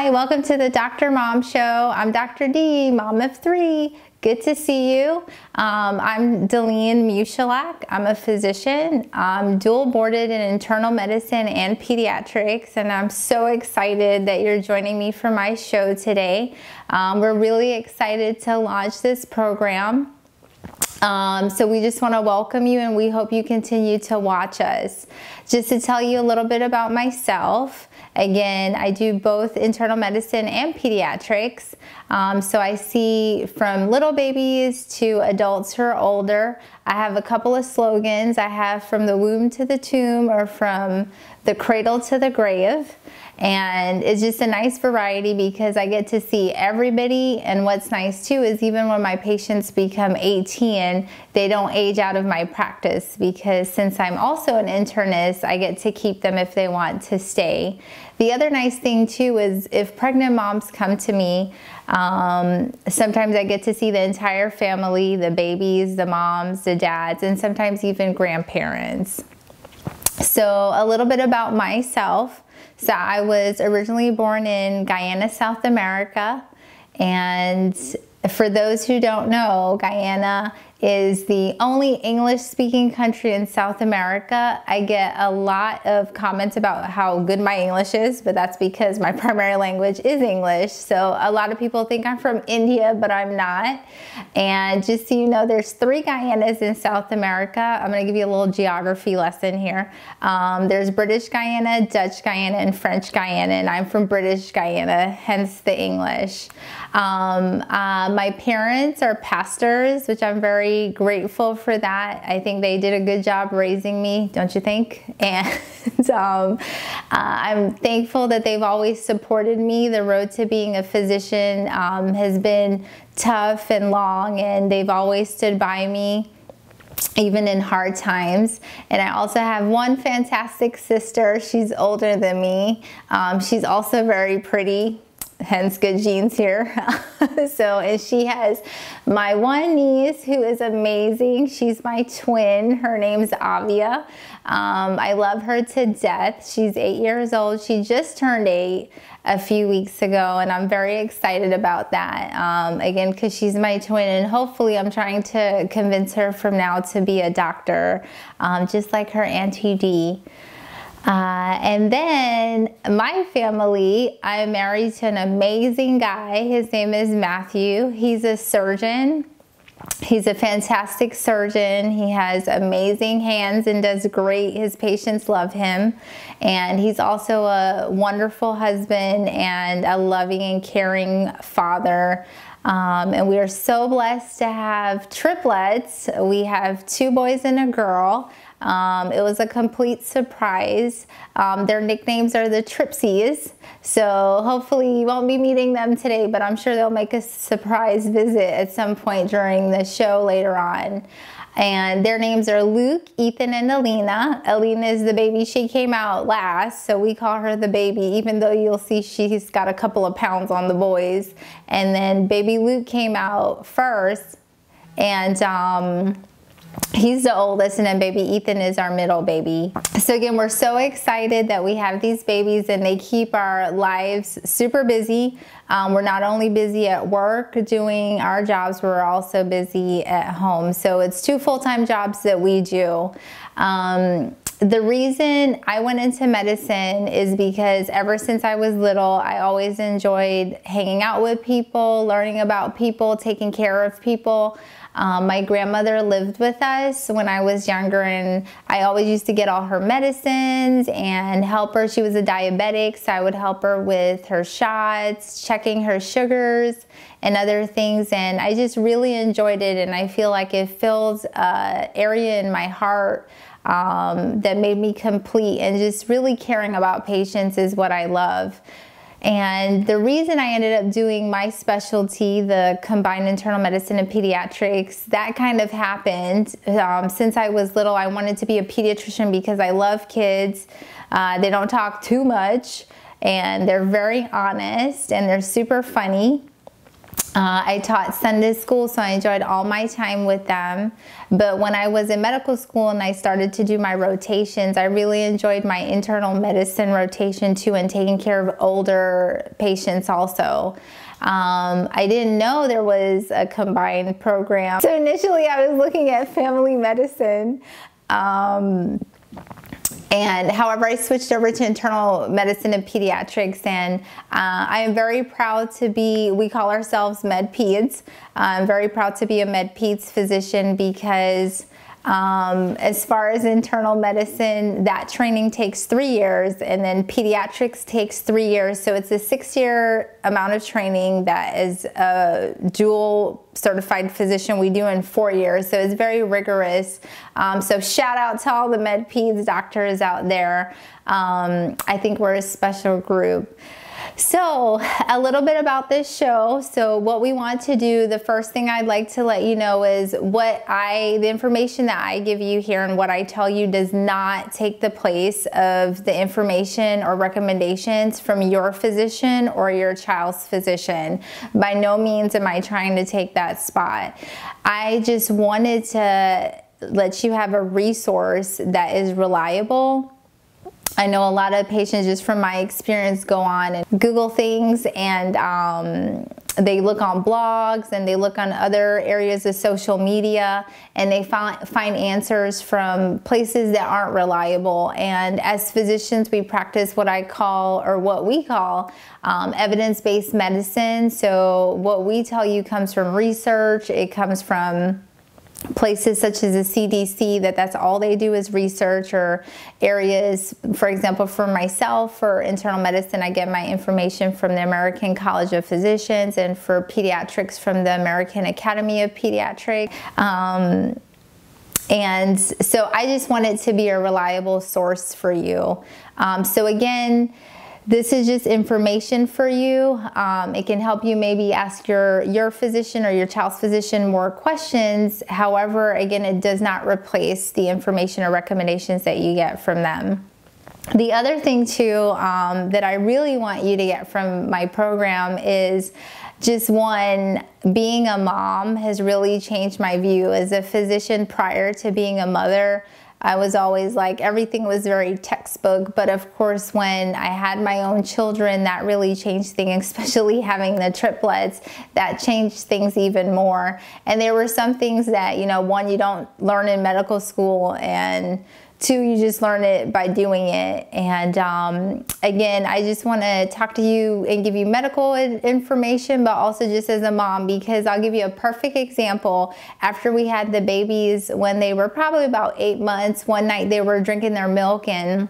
Hi, welcome to the Dr. Mom Show. I'm Dr. D, mom of 3. Good to see you. I'm Delene Muchalak. I'm a physician. I'm dual boarded in internal medicine and pediatrics, and I'm so excited that you're joining me for my show today. We're really excited to launch this program. So we just want to welcome you, and we hope you continue to watch us. Just to tell you a little bit about myself, again, I do both internal medicine and pediatrics. So I see from little babies to adults who are older. I have a couple of slogans. I have from the womb to the tomb, or from the cradle to the grave. And it's just a nice variety because I get to see everybody. And what's nice too is even when my patients become 18, they don't age out of my practice, because since I'm also an internist, I get to keep them if they want to stay. The other nice thing too is if pregnant moms come to me, sometimes I get to see the entire family, the babies, the moms, the dads, and sometimes even grandparents. So a little bit about myself. So I was originally born in Guyana, South America, and for those who don't know, Guyana is the only English-speaking country in South America. I get a lot of comments about how good my English is, but that's because my primary language is English. So a lot of people think I'm from India, but I'm not. And just so you know, there's 3 Guyanas in South America. I'm going to give you a little geography lesson here. There's British Guyana, Dutch Guyana, and French Guyana, and I'm from British Guyana, hence the English. My parents are pastors, which I'm very grateful for that. I think they did a good job raising me, don't you think? And I'm thankful that they've always supported me. The road to being a physician has been tough and long, and they've always stood by me even in hard times. And I also have one fantastic sister. She's older than me. She's also very pretty, hence good genes here. And she has my one niece who is amazing. She's my twin. Her name's Avia. I love her to death. She's 8 years old. She just turned 8 a few weeks ago, and I'm very excited about that. Again, because she's my twin, and hopefully I'm trying to convince her from now to be a doctor, just like her Auntie Dee. And then my family, I'm married to an amazing guy. His name is Matthew. He's a surgeon. He's a fantastic surgeon. He has amazing hands and does great. His patients love him. And he's also a wonderful husband and a loving and caring father. And we are so blessed to have triplets. We have 2 boys and a girl. It was a complete surprise. Their nicknames are the Tripsies. So hopefully you won't be meeting them today, but I'm sure they'll make a surprise visit at some point during the show later on. And their names are Luke, Ethan, and Alina. Alina is the baby. She came out last, so we call her the baby, even though you'll see she's got a couple of pounds on the boys. And then baby Luke came out first, and he's the oldest, and then baby Ethan is our middle baby. So again, we're so excited that we have these babies, and they keep our lives super busy. We're not only busy at work doing our jobs, we're also busy at home. So it's 2 full-time jobs that we do. The reason I went into medicine is because ever since I was little, I always enjoyed hanging out with people, learning about people, taking care of people. My grandmother lived with us when I was younger, and I always used to get all her medicines and help her. She was a diabetic, so I would help her with her shots, checking her sugars and other things, and I just really enjoyed it, and I feel like it fills an area in my heart that made me complete, and just really caring about patients is what I love. And the reason I ended up doing my specialty, the combined internal medicine and pediatrics, that kind of happened. Since I was little, I wanted to be a pediatrician because I love kids. They don't talk too much, and they're very honest, and they're super funny. I taught Sunday school, so I enjoyed all my time with them. But when I was in medical school and I started to do my rotations, I really enjoyed my internal medicine rotation too, and taking care of older patients also. I didn't know there was a combined program. So initially I was looking at family medicine. And however, I switched over to internal medicine and pediatrics, and I am very proud to be, we call ourselves MedPeds. I'm very proud to be a MedPeds physician because as far as internal medicine, that training takes 3 years, and then pediatrics takes 3 years. So it's a 6-year amount of training that is a dual certified physician we do in 4 years. So it's very rigorous. So shout out to all the MedPeds doctors out there. I think we're a special group. So a little bit about this show. So what we want to do, the first thing I'd like to let you know is the information that I give you here and what I tell you does not take the place of the information or recommendations from your physician or your child's physician. By no means am I trying to take that spot. I just wanted to let you have a resource that is reliable. I know a lot of patients, just from my experience, go on and Google things, and they look on blogs and they look on other areas of social media, and they find answers from places that aren't reliable. And as physicians, we practice what we call evidence-based medicine. So what we tell you comes from research. It comes from places such as the CDC, that's all they do is research, or areas, for example, for myself, for internal medicine, I get my information from the American College of Physicians, and for pediatrics from the American Academy of Pediatrics. And so I just want it to be a reliable source for you. So again, this is just information for you. It can help you maybe ask your physician or your child's physician more questions. However, again, it does not replace the information or recommendations that you get from them. The other thing too that I really want you to get from my program is just one, being a mom has really changed my view. As a physician prior to being a mother, I was always like, everything was very textbook, but of course when I had my own children, that really changed things, especially having the triplets, that changed things even more. And there were some things that, you know, one, you don't learn in medical school, and two, you just learn it by doing it. And again, I just want to talk to you and give you medical information, but also just as a mom, because I'll give you a perfect example. After we had the babies, when they were probably about 8 months, one night they were drinking their milk, and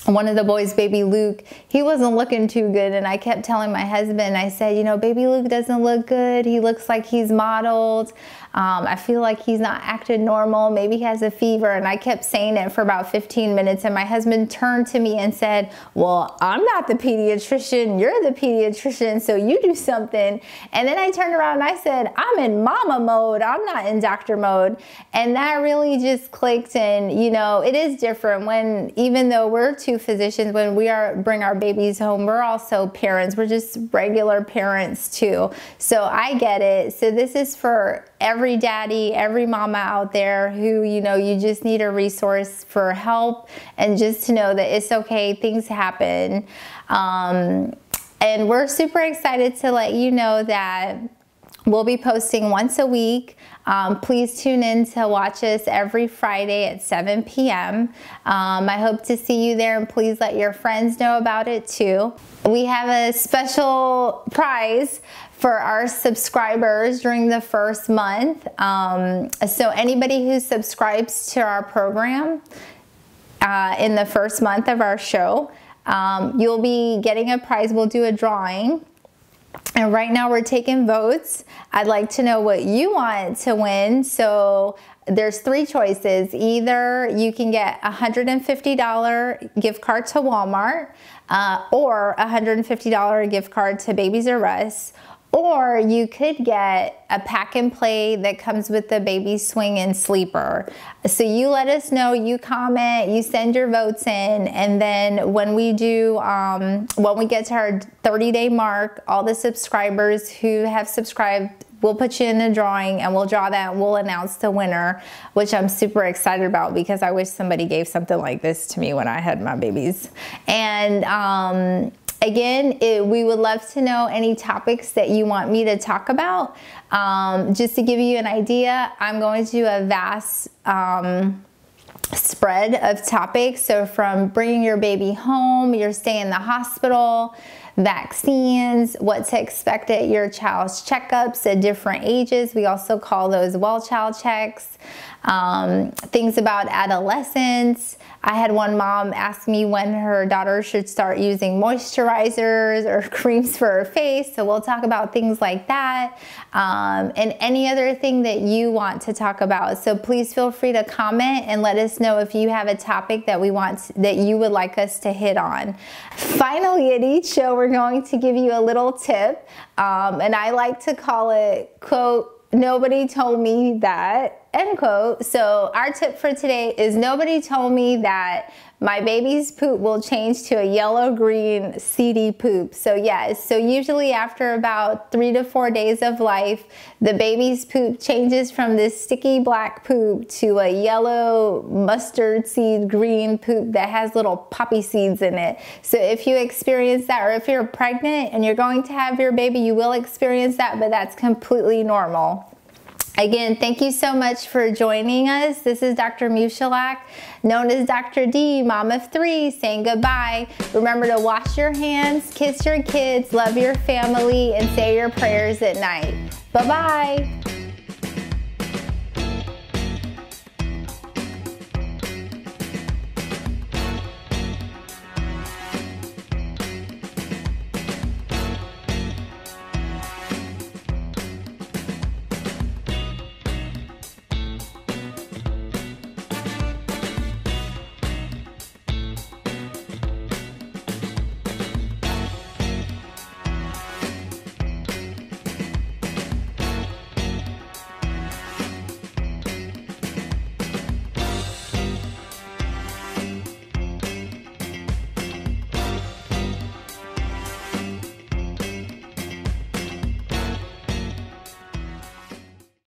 one of the boys, baby Luke, he wasn't looking too good, and I kept telling my husband, I said, you know, baby Luke doesn't look good. He looks like he's mottled. I feel like he's not acting normal. Maybe he has a fever. And I kept saying it for about 15 minutes, and my husband turned to me and said, well, I'm not the pediatrician. You're the pediatrician, so you do something. And then I turned around and I said, I'm in mama mode. I'm not in doctor mode. And that really just clicked. And, you know, it is different when, even though we're two physicians, when we bring our babies home, we're also parents. We're just regular parents too. So I get it. So this is for every daddy, every mama out there who, you know, you just need a resource for help, and just to know that it's okay, things happen. And we're super excited to let you know that we'll be posting once a week. Please tune in to watch us every Friday at 7 p.m. I hope to see you there, and please let your friends know about it too. We have a special prize for our subscribers during the first month. So anybody who subscribes to our program in the first month of our show, you'll be getting a prize. We'll do a drawing. And right now we're taking votes. I'd like to know what you want to win. So there's 3 choices. Either you can get a $150 gift card to Walmart, or a $150 gift card to Babies R Us, Or you could get a pack and play that comes with the baby swing and sleeper. So you let us know, you comment, you send your votes in, and then when we do, when we get to our 30-day mark, all the subscribers who have subscribed, we'll put you in a drawing and we'll draw that and we'll announce the winner, which I'm super excited about because I wish somebody gave something like this to me when I had my babies. And again, we would love to know any topics that you want me to talk about. Just to give you an idea, I'm going to do a vast spread of topics. So from bringing your baby home, your stay in the hospital, vaccines, what to expect at your child's checkups at different ages. We also call those well child checks. Things about adolescence. I had one mom ask me when her daughter should start using moisturizers or creams for her face, so we'll talk about things like that, and any other thing that you want to talk about. So please feel free to comment and let us know if you have a topic that that you would like us to hit on. Finally, at each show, we're going to give you a little tip, and I like to call it, quote, "Nobody told me that," end quote. So our tip for today is nobody told me that my baby's poop will change to a yellow-green seedy poop. So yes, so usually after about 3 to 4 days of life, the baby's poop changes from this sticky black poop to a yellow mustard seed green poop that has little poppy seeds in it. So if you experience that, or if you're pregnant and you're going to have your baby, you will experience that, but that's completely normal. Again, thank you so much for joining us. This is Dr. Mushalak, known as Dr. D, mom of 3, saying goodbye. Remember to wash your hands, kiss your kids, love your family, and say your prayers at night. Bye-bye.